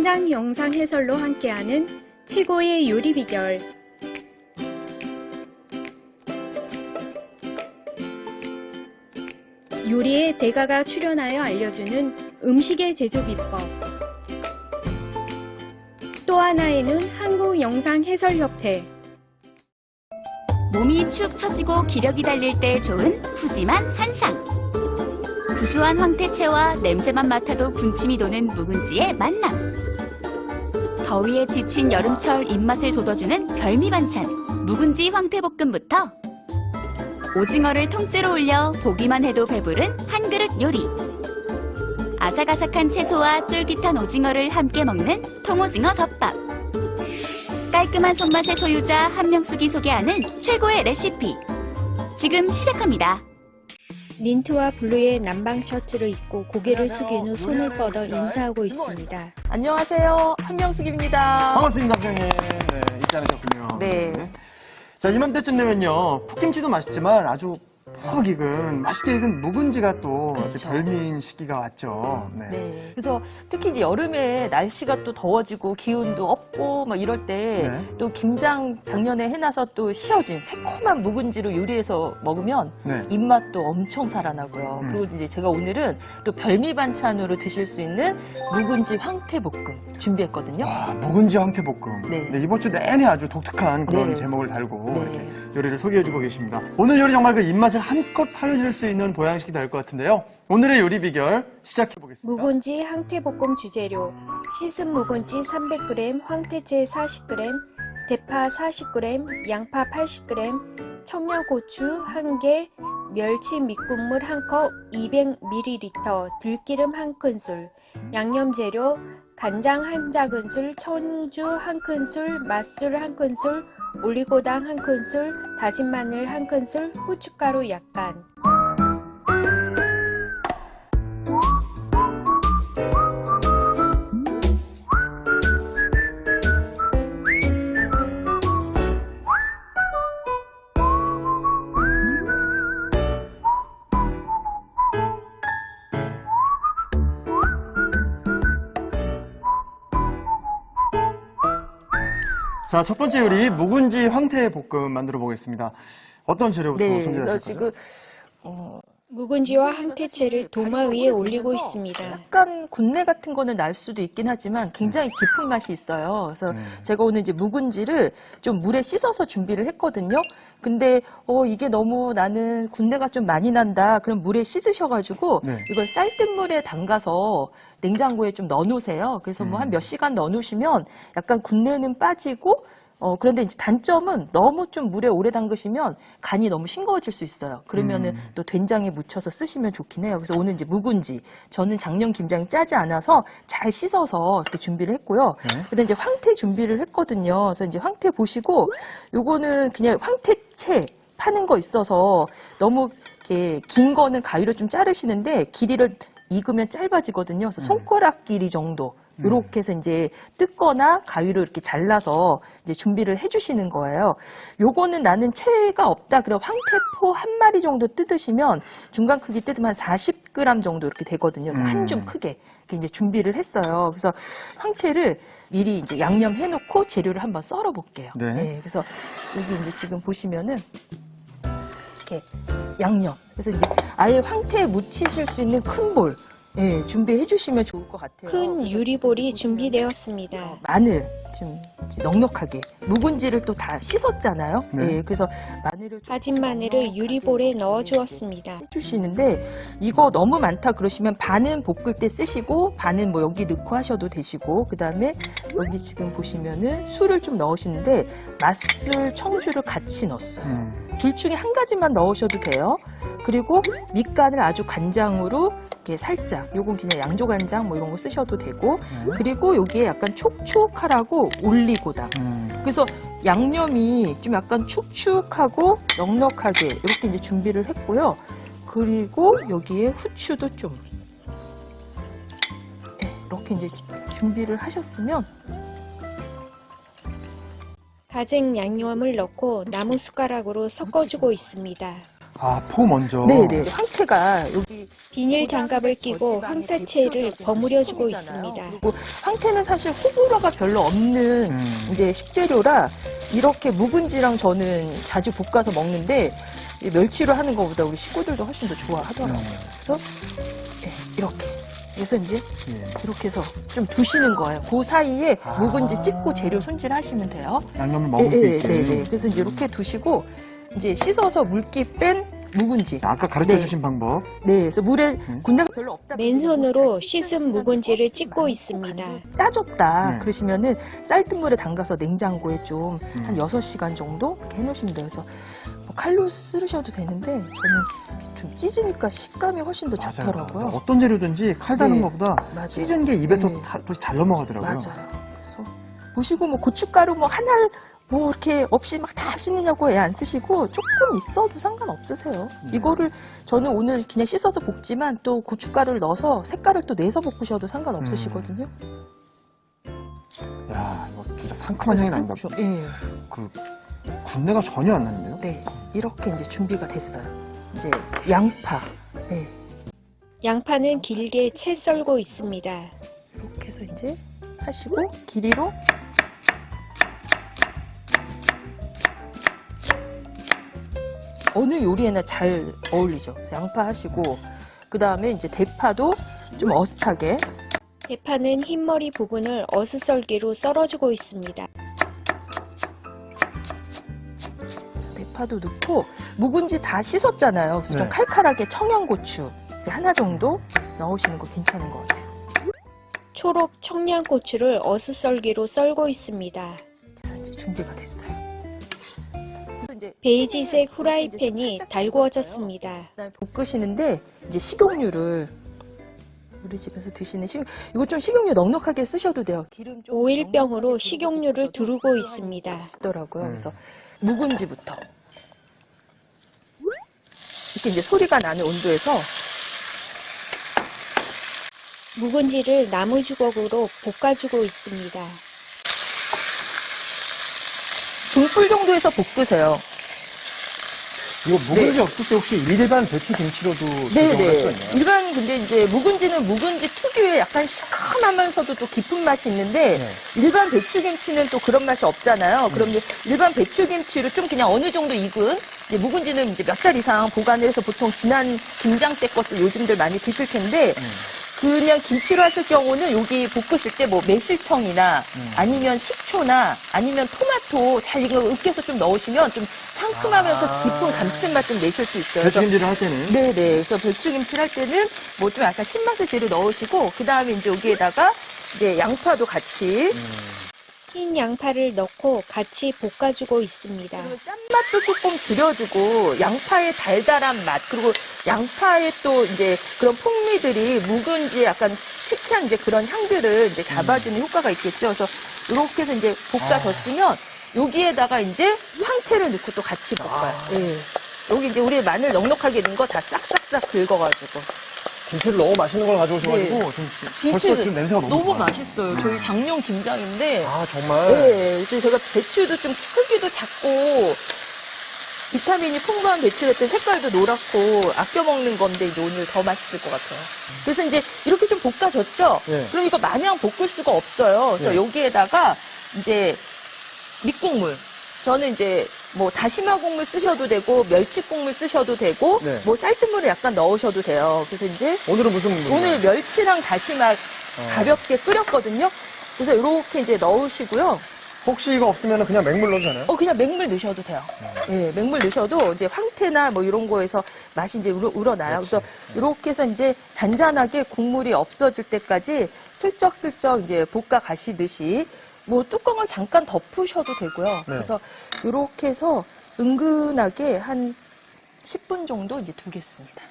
현장 영상 해설로 함께하는 최고의 요리 비결. 요리에 대가가 출연하여 알려주는 음식의 제조 비법. 또 하나에는 한국영상해설협회. 몸이 축 처지고 기력이 달릴 때 좋은 푸짐한 한상. 구수한 황태채와 냄새만 맡아도 군침이 도는 묵은지의 만남. 더위에 지친 여름철 입맛을 돋워주는 별미 반찬 묵은지 황태볶음부터 오징어를 통째로 올려 보기만 해도 배부른 한 그릇 요리. 아삭아삭한 채소와 쫄깃한 오징어를 함께 먹는 통오징어 덮밥. 깔끔한 손맛의 소유자 한명숙이 소개하는 최고의 레시피. 지금 시작합니다. 민트와 블루의 남방 셔츠를 입고 고개를 숙인 후 손을 뻗어 인사하고 있습니다. 안녕하세요. 한명숙입니다. 반갑습니다, 선생님. 네, 잊지 않으셨군요. 네. 자, 이맘때쯤 되면요, 풋김치도 맛있지만 아주 푹 익은, 맛있게 익은 묵은지가 또 그렇죠. 별미인 시기가 왔죠. 네. 네. 그래서 특히 이제 여름에 날씨가 또 더워지고 기운도 없고 막 이럴 때 또 네. 김장 작년에 해놔서 또 씌어진 새콤한 묵은지로 요리해서 먹으면 네. 입맛도 엄청 살아나고요. 그리고 이제 제가 오늘은 또 별미 반찬으로 드실 수 있는 묵은지 황태볶음 준비했거든요. 와, 묵은지 황태볶음. 네. 네, 이번 주 내내 아주 독특한 그런 네. 제목을 달고 네. 이렇게 요리를 소개해주고 계십니다. 오늘 요리 정말 그 입맛을 한껏 살려줄 수 있는 보양식이 될 것 같은데요. 오늘의 요리 비결 시작해보겠습니다. 묵은지 황태볶음 주재료. 씻은 묵은지 300g, 황태채 40g, 대파 40g, 양파 80g, 청양고추 1개, 멸치 밑국물 1컵 200ml, 들기름 1큰술, 양념 재료 간장 1작은술, 청주 1큰술, 맛술 1큰술, 올리고당 1큰술, 다진 마늘 1큰술, 후춧가루 약간. 자, 첫 번째 요리 묵은지 황태볶음 만들어 보겠습니다. 어떤 재료부터 네. 손질하실 그래서 거죠? 지금 묵은지와 황태채를 도마 위에 올리고 있습니다. 약간 군내 같은 거는 날 수도 있긴 하지만 굉장히 깊은 맛이 있어요. 그래서 제가 오늘 이제 묵은지를 좀 물에 씻어서 준비를 했거든요. 근데 이게 너무 나는 군내가 좀 많이 난다. 그럼 물에 씻으셔가지고 네. 이걸 쌀뜨물에 담가서 냉장고에 좀 넣어놓으세요. 그래서 뭐 한 몇 시간 넣어놓으시면 약간 군내는 빠지고 그런데 이제 단점은 너무 좀 물에 오래 담그시면 간이 너무 싱거워질 수 있어요. 그러면은 또 된장에 묻혀서 쓰시면 좋긴 해요. 그래서 오늘 이제 묵은지, 저는 작년 김장이 짜지 않아서 잘 씻어서 이렇게 준비를 했고요. 네. 그다음 이제 황태 준비를 했거든요. 그래서 이제 황태 보시고 요거는 그냥 황태채 파는 거 있어서 너무 이렇게 긴 거는 가위로 좀 자르시는데 길이를 익으면 짧아지거든요. 그래서 손가락 길이 정도. 이렇게 해서 이제 뜯거나 가위로 이렇게 잘라서 이제 준비를 해주시는 거예요. 요거는 나는 채가 없다. 그럼 황태포 한 마리 정도 뜯으시면 중간 크기 뜯으면 한 40g 정도 이렇게 되거든요. 그래서 한 줌 크게 이렇게 이제 준비를 했어요. 그래서 황태를 미리 이제 양념해 놓고 재료를 한번 썰어 볼게요. 네. 그래서 여기 이제 지금 보시면은 이렇게 양념. 그래서 이제 아예 황태에 묻히실 수 있는 큰 볼. 예, 준비해 주시면 좋을 것 같아요. 큰 유리볼이 준비되었습니다. 마늘 좀 넉넉하게 묵은지를 또 다 씻었잖아요. 네. 예, 그래서 마늘을 좀 다진 마늘을 유리볼에 넣어 주었습니다. 해주시는데 이거 너무 많다 그러시면 반은 볶을 때 쓰시고 반은 뭐 여기 넣고 하셔도 되시고 그 다음에 여기 지금 보시면은 술을 좀 넣으시는데 맛술, 청주를 같이 넣었어요. 둘 중에 한 가지만 넣으셔도 돼요. 그리고 밑간을 아주 간장으로 이렇게 살짝, 요건 그냥 양조간장 뭐 이런 거 쓰셔도 되고, 그리고 여기에 약간 촉촉하라고 올리고당. 그래서 양념이 좀 약간 축축하고 넉넉하게 이렇게 이제 준비를 했고요. 그리고 여기에 후추도 좀 이렇게 이제 준비를 하셨으면 다진 양념을 넣고 나무 숟가락으로 섞어주고 있습니다. 아, 포 먼저. 네네. 황태가 여기 비닐 장갑을 끼고 황태채를 버무려주고 있습니다. 그리고 황태는 사실 호불호가 별로 없는 이제 식재료라 이렇게 묵은지랑 저는 자주 볶아서 먹는데 이 멸치로 하는 것보다 우리 식구들도 훨씬 더 좋아하더라고요. 그래서 네, 이렇게. 그래서 이제 이렇게 해서 좀 두시는 거예요. 그 사이에 묵은지 찍고 재료 손질하시면 돼요. 양념을 머물 수 있게. 네. 그래서 이제 이렇게 두시고 이제 씻어서 물기 뺀 묵은지. 아까 가르쳐 네. 주신 방법. 네, 그래서 물에 군데가 별로 없다. 맨손으로 씻은 묵은지를 찍고 있습니다. 짜졌다. 네. 그러시면은 쌀뜨물에 담가서 냉장고에 좀 한 6시간 정도 이렇게 해놓으시면 돼요. 그래서 뭐 칼로 쓰셔도 되는데 저는 좀 찢으니까 식감이 훨씬 더 좋더라고요. 맞아요. 어떤 재료든지 칼 다는 네. 것보다 맞아요. 찢은 게 입에서 네. 잘 넘어가더라고요. 맞아요. 그래서 보시고 뭐 고춧가루 뭐 하나를 뭐 이렇게 없이 막 다 쓰느냐고 애 안 쓰시고 조금 있어도 상관없으세요. 네. 이거를 저는 오늘 그냥 씻어서 볶지만 또 고춧가루를 넣어서 색깔을 또 내서 볶으셔도 상관없으시거든요. 야, 이거 진짜 상큼한 향이 납니다. 예. 그 군내가 전혀 안 나는데요? 네. 이렇게 이제 준비가 됐어요. 이제 양파. 네. 양파는 길게 채 썰고 있습니다. 이렇게 해서 이제 하시고 길이로 어느 요리에나 잘 어울리죠. 그래서 양파 하시고 그 다음에 이제 대파도 좀 어슷하게 대파는 흰머리 부분을 어슷썰기로 썰어주고 있습니다. 대파도 넣고 묵은지 다 씻었잖아요. 그래서 좀 네. 칼칼하게 청양고추 이제 하나 정도 넣으시는 거 괜찮은 것 같아요. 초록 청양고추를 어슷썰기로 썰고 있습니다. 그래서 이제 준비가 됐어요. 그래서 이제 베이지색 후라이팬이 달구어졌습니다. 그다음에 볶으시는데 이제 식용유를 우리 집에서 드시는 이거 좀 식용유 넉넉하게 쓰셔도 돼요. 기름 좀 오일병으로 넉넉하게 식용유를 두르고 두르고 있습니다. 있더라고요. 그래서 묵은지부터 이렇게 이제 소리가 나는 온도에서 묵은지를 나무 주걱으로 볶아주고 있습니다. 중불 정도에서 볶으세요. 이거 묵은지 없을 때 혹시 일반 배추 김치로도 조정할 수가 네네. 있나요? 일반 근데 이제 묵은지는 묵은지 특유의 약간 시큼하면서도 또 깊은 맛이 있는데 네. 일반 배추김치는 또 그런 맛이 없잖아요. 그럼 이제 일반 배추김치를 좀 그냥 어느 정도 익은 이제 묵은지는 이제 몇 달 이상 보관을 해서 보통 지난 김장 때 것도 요즘들 많이 드실 텐데 그냥 김치로 하실 경우는 여기 볶으실 때 뭐 매실청이나 아니면 식초나 아니면 토마토 잘 이거 으깨서 좀 넣으시면 좀 상큼하면서 깊은 감칠맛 좀 내실 수 있어요. 그래서 배추김치를 할 때는 네네. 그래서 배추김치를 할 때는 뭐 좀 약간 신맛을 재료 넣으시고 그 다음에 이제 여기에다가 이제 양파도 같이 흰 양파를 넣고 같이 볶아주고 있습니다. 그리고 짠맛도 조금 줄여주고 양파의 달달한 맛 그리고 양파의 또 이제 그런 풍미들이 묵은지의 약간 특이한 이제 그런 향들을 이제 잡아주는 효과가 있겠죠. 그래서 이렇게 해서 이제 볶아졌으면 여기에다가 이제 황태를 넣고 또 같이 볶아요. 예. 여기 이제 우리 마늘 넉넉하게 넣은 거 다 싹싹싹 긁어가지고. 김치를 너무 맛있는 걸 가져오셔가지고 네. 지금 벌써 지금 냄새가 너무 좋아요. 맛있어요. 저희 장룡 김장인데. 아, 정말? 네, 그래서 제가 배추도 좀 크기도 작고 비타민이 풍부한 배추였더니 색깔도 노랗고 아껴 먹는 건데 이제 오늘 더 맛있을 것 같아요. 그래서 이제 이렇게 좀 볶아졌죠? 네. 그럼 이거 마냥 볶을 수가 없어요. 그래서 네. 여기에다가 이제 밑국물. 저는 이제 뭐 다시마 국물 쓰셔도 되고 멸치 국물 쓰셔도 되고 네. 뭐 쌀뜨물을 약간 넣으셔도 돼요. 그래서 이제 오늘은 무슨 국물이에요? 오늘 멸치랑 다시마 가볍게 끓였거든요. 그래서 이렇게 이제 넣으시고요. 혹시 이거 없으면 그냥 맹물 넣어도 되나요? 그냥 맹물 넣으셔도 돼요. 예, 맹물 넣으셔도 이제 황태나 뭐 이런 거에서 맛이 이제 우러나요. 그래서 이렇게 해서 이제 잔잔하게 국물이 없어질 때까지 슬쩍슬쩍 이제 볶아 가시듯이 뭐 뚜껑을 잠깐 덮으셔도 되고요. 그래서 이렇게 해서 은근하게 한 10분 정도 이제 두겠습니다.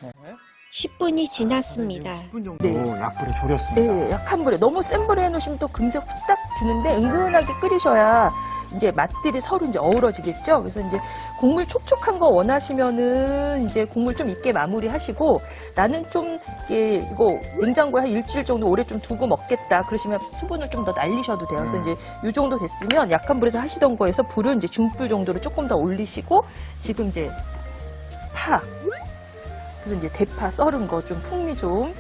10분이 지났습니다. 10분 정도 네. 약불에 졸였습니다. 예, 약한 불에 너무 센 불에 해놓으시면 또 금세 후딱 주는데 은근하게 끓이셔야 이제 맛들이 서로 이제 어우러지겠죠. 그래서 이제 국물 촉촉한 거 원하시면은 이제 국물 좀 있게 마무리하시고 나는 좀 이거 냉장고에 한 일주일 정도 오래 좀 두고 먹겠다. 그러시면 수분을 좀 더 날리셔도 돼요. 그래서 이제 이 정도 됐으면 약한 불에서 하시던 거에서 불은 이제 중불 정도로 조금 더 올리시고 지금 이제 파. 그래서 이제 대파 썰은 거 좀 풍미 좀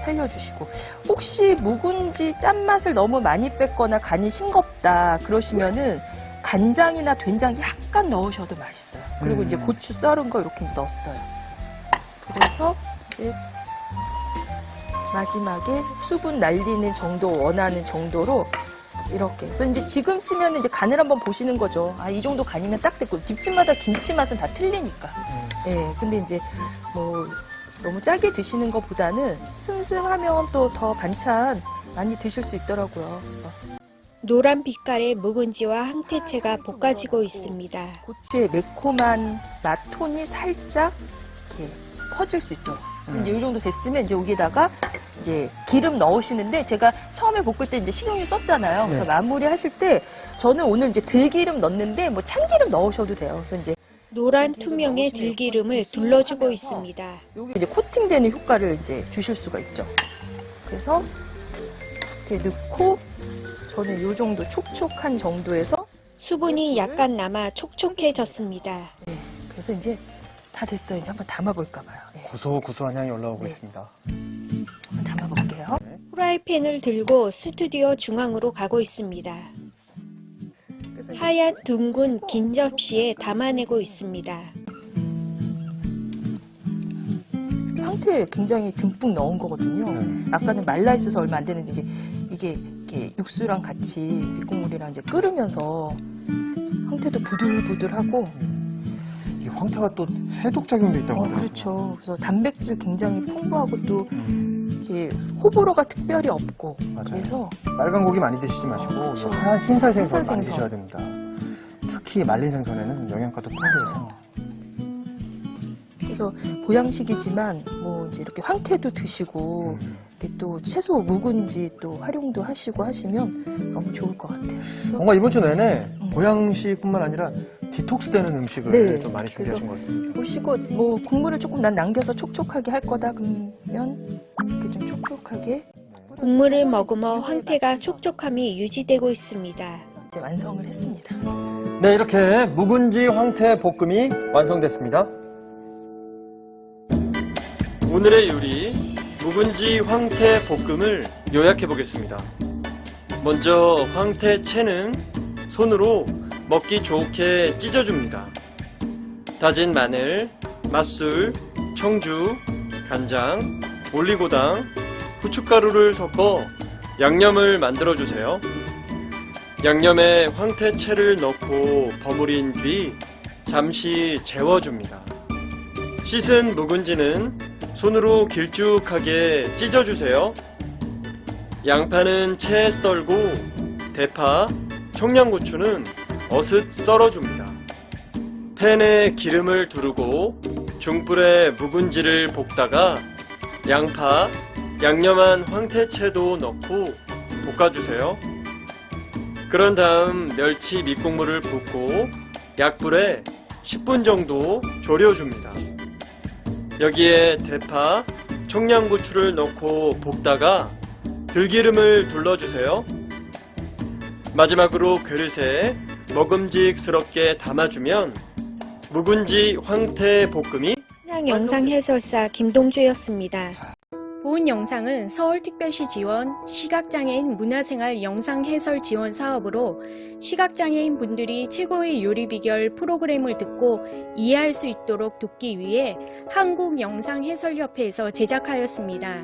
살려주시고, 혹시 묵은지 짠맛을 너무 많이 뺐거나 간이 싱겁다 그러시면은 간장이나 된장 약간 넣으셔도 맛있어요. 그리고 이제 고추 썰은 거 이렇게 이제 넣었어요. 그래서 이제 마지막에 수분 날리는 정도, 원하는 정도로 이렇게 해서 이제 지금쯤에는 이제 간을 한번 보시는 거죠. 아, 이 정도 간이면 딱 됐고, 집집마다 김치 맛은 다 틀리니까. 예, 근데 이제 뭐 너무 짜게 드시는 것보다는 슴슴하면 또 더 반찬 많이 드실 수 있더라고요. 그래서 노란 빛깔의 묵은지와 황태채가 볶아지고 있습니다. 고추의 매콤한 맛 톤이 살짝 이렇게 퍼질 수 있도록. 이제 이 정도 됐으면 이제 여기다가 이제 기름 넣으시는데, 제가 처음에 볶을 때 이제 식용유 썼잖아요. 그래서 네. 마무리 하실 때 저는 오늘 이제 들기름 넣는데 뭐 참기름 넣으셔도 돼요. 그래서 이제 노란 투명의 들기름을 둘러주고 있습니다. 여기 이제 코팅되는 효과를 이제 주실 수가 있죠. 그래서 이렇게 넣고 저는 이 정도 촉촉한 정도에서, 수분이 약간 남아 촉촉해졌습니다. 네, 그래서 이제 다 됐어요. 이제 한번 담아볼까 봐요. 네, 고소고소한 향이 올라오고 네. 있습니다. 한번 담아볼게요. 후라이팬을 들고 스튜디오 중앙으로 가고 있습니다. 그래서 이제 하얀 둥근 긴 접시에 담아내고 있습니다. 황태 굉장히 듬뿍 넣은 거거든요. 아까는 말라 있어서 얼마 안 되는데 이제 이게 이렇게 육수랑 같이 밑국물이랑 이제 끓으면서 황태도 부들부들하고, 이 황태가 또 해독 작용도 있다고 하더라고요. 그렇죠. 그래서 단백질 굉장히 풍부하고 또 이렇게 호불호가 특별히 없고, 맞아요. 그래서 빨간 고기 많이 드시지 마시고 그렇죠. 흰살 생선 흰살 많이 생선. 드셔야 됩니다. 특히 말린 생선에는 영양가도 풍부해서. 그래서 보양식이지만 뭐 이제 이렇게 황태도 드시고 이렇게 또 채소 묵은지 또 활용도 하시고 하시면 너무 좋을 것 같아요. 그래서 뭔가 이번 주 내내 보양식뿐만 아니라 디톡스되는 음식을 네. 좀 많이 준비하신 것 같습니다. 보시고 뭐 국물을 조금 난 남겨서 촉촉하게 할 거다 그러면 이렇게 좀 촉촉하게 국물을 머금어 황태가 촉촉함이 유지되고 있습니다. 이제 완성을 했습니다. 네, 이렇게 묵은지 황태 볶음이 완성됐습니다. 오늘의 요리 묵은지 황태 볶음을 요약해 보겠습니다. 먼저 황태채는 손으로 먹기 좋게 찢어줍니다. 다진 마늘, 맛술, 청주, 간장, 올리고당, 후춧가루를 섞어 양념을 만들어주세요. 양념에 황태채를 넣고 버무린 뒤 잠시 재워줍니다. 씻은 묵은지는 손으로 길쭉하게 찢어주세요. 양파는 채 썰고 대파, 청양고추는 어슷 썰어줍니다. 팬에 기름을 두르고 중불에 묵은지를 볶다가 양파, 양념한 황태채도 넣고 볶아주세요. 그런 다음 멸치 밑국물을 붓고 약불에 10분 정도 졸여줍니다. 여기에 대파, 청양고추를 넣고 볶다가 들기름을 둘러주세요. 마지막으로 그릇에 먹음직스럽게 담아주면 묵은지 황태 볶음이 영상 해설사 김동주였습니다. 본 영상은 서울특별시 지원 시각장애인 문화생활 영상 해설 지원 사업으로 시각장애인 분들이 최고의 요리 비결 프로그램을 듣고 이해할 수 있도록 돕기 위해 한국영상해설협회에서 제작하였습니다.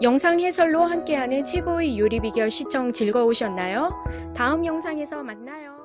영상 해설로 함께하는 최고의 요리 비결 시청 즐거우셨나요? 다음 영상에서 만나요.